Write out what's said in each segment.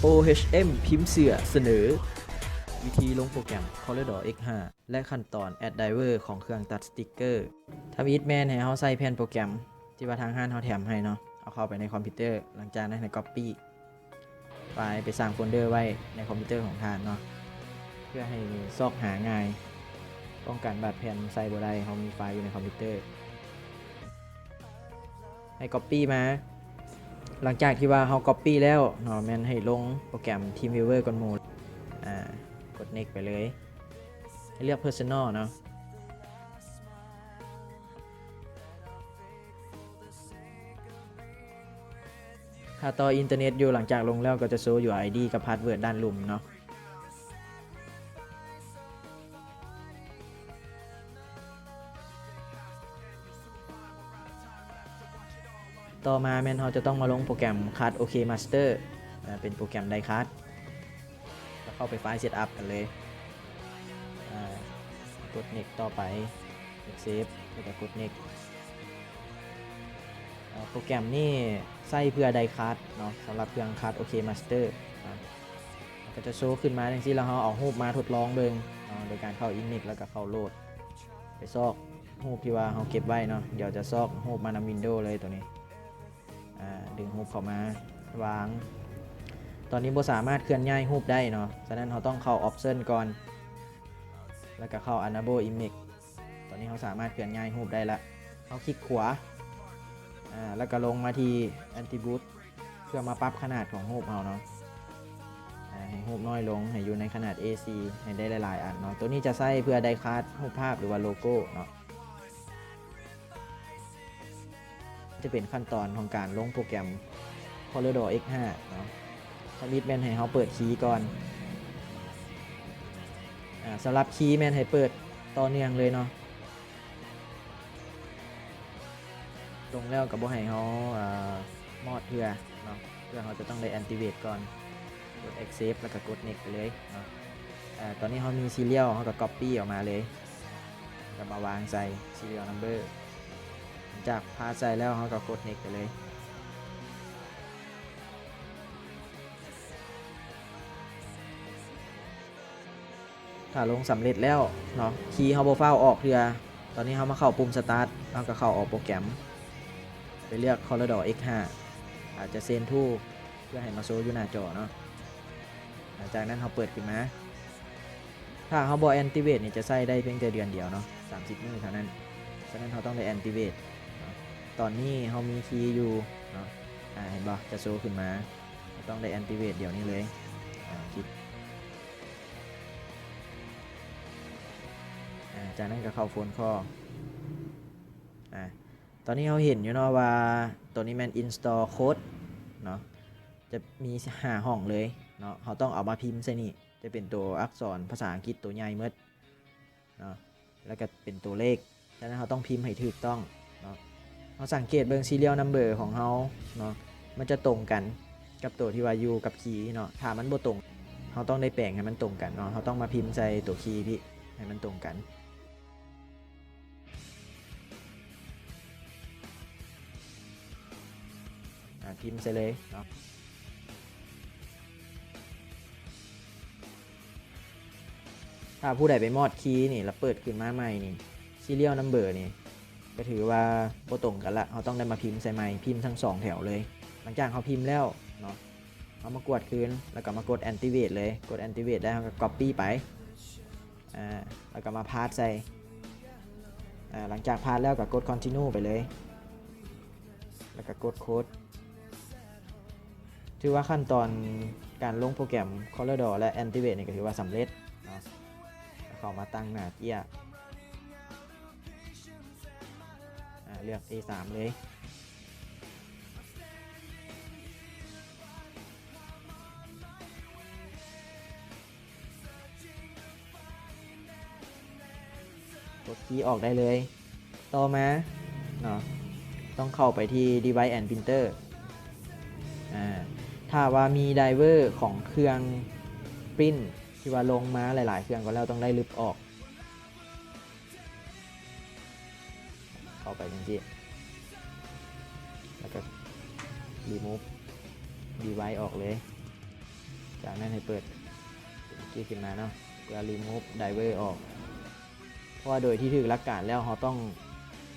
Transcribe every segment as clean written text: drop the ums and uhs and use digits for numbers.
OHM พิมพ์เสือเสนอวิธีลงโปรแกรม Corridor X5 และขั้นตอน Add Driver ของเครื่องตัดสติกเกอร์ทำอีทแมนให้เขาใส่แผ่นโปรแกรมที่ว่าทางห้างเขาแถมให้เนาะเอาเข้าไปในคอมพิวเตอร์หลังจากนั้นให้ Copy ไปสร้างโฟลเดอร์ไว้ในคอมพิวเตอร์ของท่านเนาะเพื่อให้ซอกหาง่ายป้องกันบาดแผ่นใส่บ่ได้เขามีไฟล์อยู่ในคอมพิวเตอร์ให้ Copy มาหลังจากที่ว่าเขา Copy แล้วเนาะแมนให้ลงโปรแกรม TeamViewer ก่อนหมดกด Next ไปเลยให้เลือก Personal เนาะถ้าต่ออินเทอร์เน็ตอยู่หลังจากลงแล้วก็จะโชว์อยู่ ID กับ Password ด้านลุ่มเนาะต่อมาแมนเราจะต้องมาลงโปรแกรม Card OK Master เป็นโปรแกรมไดคัสแล้วเข้าไปไฟล์ Setup กันเลยกด Next ต่อไป Save แล้วก็กด Next โปรแกรมนี่ใส่เพื่อไดคัสเนาะสำหรับเครื่อง Card OK Master ก็จะโชว์ขึ้นมาอย่างที่เราเอารูปมาทดลองเบิ่งโดยการเข้า Image แล้วก็เข้าโหลดไปซอกรูปที่ว่าเราเก็บไว้เนาะเดี๋ยวจะซอกรูปมานำ Windows เลยตัวนี้ดึงรูปเข้ามาวางตอนนี้บ่สามารถเคลื่อนย้ายรูปได้เนาะฉะนั้นเราต้องเข้า Option ก่อนแล้วก็เข้า Enable Image ตอนนี้เราสามารถเคลื่อนย้ายรูปได้ละเราคลิกขวาแล้วก็ลงมาที่ Attribute เพื่อมาปรับขนาดของรูปเราเนาะให้รูปน้อยลงให้อยู่ในขนาด AC ให้ได้หลายๆอันเนาะตัวนี้จะใช้เพื่อไดคัสรูปภาพหรือว่าโลโก้เนาะจะเป็นขั้นตอนของการลงโปรแกรม Corridor X5 เนาะสวิตช์แมนให้เขาเปิดคีย์ก่อนสำหรับคีย์แมนให้เปิดต่อเนื่องเลยเนาะลงแล้วกับบ่ให้เขามอดเพื่อเนาะเพื่อเขาจะต้องได้ Activate ก่อนกด Accept แล้วก็กด Next ไปเลยเนาะตอนนี้เขามี Serial เขาก็ Copy ออกมาเลยก็มาวางใส่ Serial Number จากพาใส่แล้วเขาก็กด Next ไปเลยถ้าลงสำเร็จแล้วเนาะคีย์เขาบ่ฟ้าวออกเพื่อตอนนี้เขามาเข้าปุ่ม Start แล้วก็เข้าออกโปรแกรมไปเลือก Corridor X5 อาจจะเซนทูเพื่อให้มาโชว์อยู่หน้าจอเนาะหลังจากนั้นเขาเปิดขึ้นมาถ้าเขาบอก Activate นี่จะใช้ได้เพียงแต่เดือนเดียวเนาะ30 มื้อเท่านั้นฉะนั้นเขาต้องได้ Activate ตอนนี้เขามีคีย์อยู่เนาะเห็นบ่จะโชว์ขึ้นมาต้องได้ Activate เดี๋ยวนี้เลยคลิกจากนั้นก็เข้าโฟนคอลตอนนี้เราเห็นอยู่เนาะว่าตัวนี้มัน install code เนาะจะมี5ห้องเลยเนาะเราต้องเอามาพิมพ์ใส่นี่จะเป็นตัวอักษรภาษาอังกฤษตัวใหญ่เมื่อเนาะแล้วก็เป็นตัวเลขฉะนั้นเราต้องพิมพ์ให้ถูกต้องเนาะเราสังเกตเบิ่ง serial number ของเราเนาะมันจะตรงกันกับตัวที่ว่าอยู่กับคีย์เนาะถ้ามันบ่ตรงเราต้องได้แปลงให้มันตรงกันเนาะเราต้องมาพิมพ์ใส่ตัวคีย์พี่ให้มันตรงกันพิมพ์ใส่เลยเนาะถ้าผู้ใดไปมอดคีย์นี่แล้วเปิดขึ้นมาใหม่นี่ serial number นี่ก็ถือว่าบ่ตรงกันละเราต้องได้มาพิมพ์ใส่ใหม่พิมพ์ทั้ง2แถวเลยหลังจากเขาพิมพ์แล้วเนาะเอามากดคืนแล้วก็มากด activate เลยกด activate ได้เราก็ copy ไปแล้วก็มาพาสใส่หลังจากพาสแล้วก็กด continue ไปเลยแล้วก็กดโค้ดถือว่าขั้นตอนการลงโปรแกรม Corridor และ Activate นี่ก็ถือว่าสำเร็จเนาะเข้ามาตั้งหน้าเกียร์เลือก A3 เลยกดคีย์ออกได้เลยต่อมาเนาะต้องเข้าไปที่ Device and Printer ถ้าว่ามีไดเวอร์ของเครื่องปริ้นที่ว่าลงมาหลายๆเครื่องก็แล้วต้องได้ลึบออกเข้าไปจริงๆแล้วก็ remove device ออกเลย จากนั้นให้เปิดกี้ขึ้นมาเนาะเพื่อ remove driver ออกเพราะว่าโดยที่ถือหลักการแล้วเขาต้อง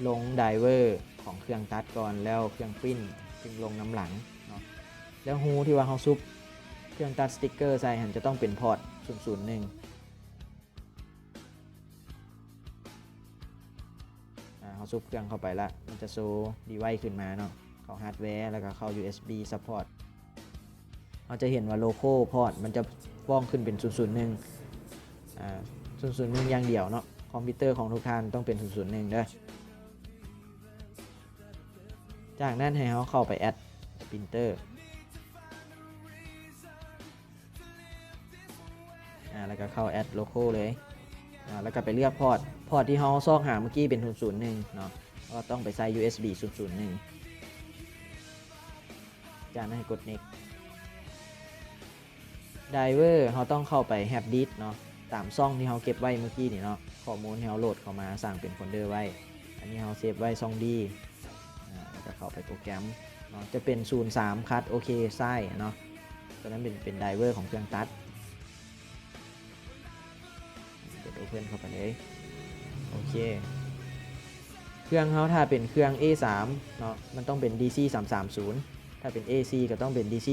ลง driver ของเครื่องตัดก่อนแล้วเครื่องปริ้นจึงลงน้ำหลังเนาะแล้วฮูที่ว่าเขาซุปเครื่องตัดสติ๊กเกอร์ใส่หันจะต้องเป็นพอร์ต001เขาซุปเครื่องเข้าไปละมันจะโชว์ดีไวซ์ขึ้นมาเนาะเข้าฮาร์ดแวร์แล้วก็เข้า USB support เราจะเห็นว่าโลโก้พอร์ตมันจะว่องขึ้นเป็น001 001อย่างเดียวเนาะคอมพิวเตอร์ของทุกท่านต้องเป็น001เด้อจากนั้นให้เขาเข้าไปแอดปรินเตอร์แล้วก็เข้าแอดโลโก้เลยแล้วก็ไปเลือกพอร์ตที่เขาซอกหาเมื่อกี้เป็น001เนาะก็ต้องไปใส่ USB 001จากนั้นให้กด next driver เขาต้องเข้าไป have disk เนาะตามซ่องที่เขาเก็บไว้เมื่อกี้นี่เนาะข้อมูลที่เขาโหลดเข้ามาสั่งเป็นโฟลเดอร์ไว้อันนี้เขาเซฟไว้ซ่องดีแล้วก็เข้าไปโปรแกรมเนาะจะเป็น03คัดโอเคไส้เนาะตัวนั้นเป็น driver ของเครื่องตัดกด open เข้าไปเลยโอเคเครื่องเขาถ้าเป็นเครื่อง A3 เนาะมันต้องเป็น DC 330ถ้าเป็น AC ก็ต้องเป็น DC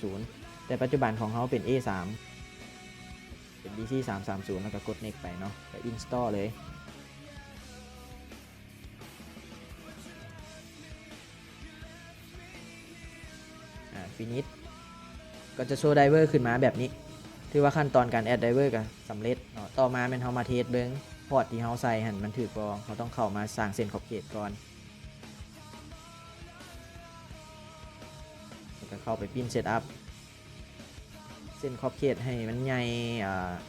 240แต่ปัจจุบันของเขาเป็น A3 เป็น DC 330แล้วก็กด next ไปเนาะก็ install เลยfinish ก็จะโชว์ driver ขึ้นมาแบบนี้ถือว่าขั้นตอนการ add driver ก็สำเร็จเนาะต่อมาเป็นเฮามาเทสเบิ้งพอร์ตที่เฮาใส่หันมันถือกองเขาต้องเข้ามาสร้างเส้นขอบเขตก่อนแล้วก็เข้าไปปิ้นเซตอัพเส้นขอบเขตให้มันใหญ่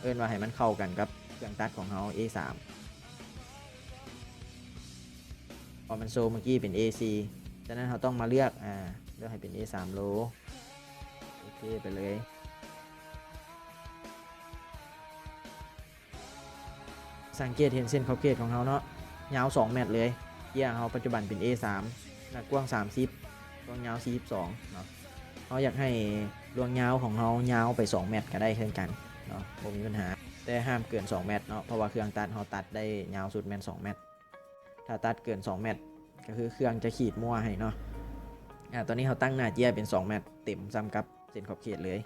เอิ้นว่าให้มันเข้ากันกับเครื่องตัดของเฮา A3 พอมันโชว์เมื่อกี้เป็น AC ฉะนั้นเราต้องมาเลือกให้เป็น A3 โลโอเคไปเลยสังเกตเห็นเส้นขอบเขตของเขาเนาะยาว2เมตรเลยเกียร์เขาปัจจุบันเป็น A3 หน้ากว้าง30รวงยาว42เนาะเขาอยากให้รวงยาวของเขายาวไป2เมตรก็ได้เช่นกันเนาะไม่มีปัญหาแต่ห้ามเกิน2เมตรเนาะเพราะว่าเครื่องตัดเขาตัดได้ยาวสุดแมน2เมตรถ้าตัดเกิน2เมตรก็คือเครื่องจะขีดมั่วให้เนาะตอนนี้เขาตั้งหน้าเกียร์เป็น2เมตรเต็มซ้ำกับเส้นขอบเขตเลย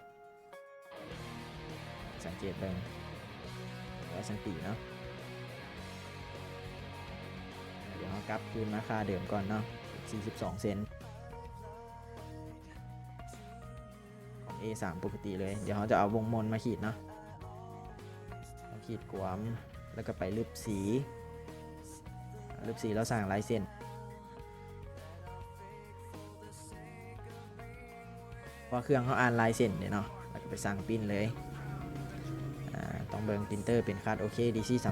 สังเกตเบิ่งแล้วสังตีเนาะเดี๋ยวเรากลับคืนมาค่าเดิมก่อนเนาะ42 เซนของ A3 ปกติเลยเดี๋ยวเราจะเอาวงมนมาขีดเนาะขีดกวมแล้วก็ไปลึบสีแล้วสร้างลายเส้นพอเครื่องเขาอ่านลายเส้นเนี่ยเนาะแล้วก็ไปสั่งปิ้นเลยต้องเบิ่งปรินเตอร์เป็นคัดโอเค DC 330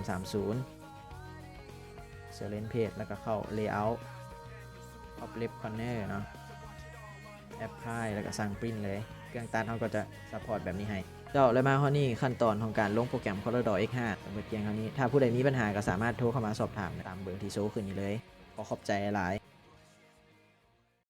เซเลนเพจแล้วก็เข้า Layout Top Left Corner เนาะ Apply แล้วก็สั่งปริ้นเลยเครื่องตัดเขาก็จะซัพพอร์ตแบบนี้ให้เจ้าเลยมาข้อนี้ขั้นตอนของการลงโปรแกรม Corel Draw X5 เมื่อกี้คราวนี้ถ้าผู้ใดมีปัญหาก็สามารถโทรเข้ามาสอบถามตามเบอร์ที่โชว์ขึ้นนี้เลยขอขอบใจหลาย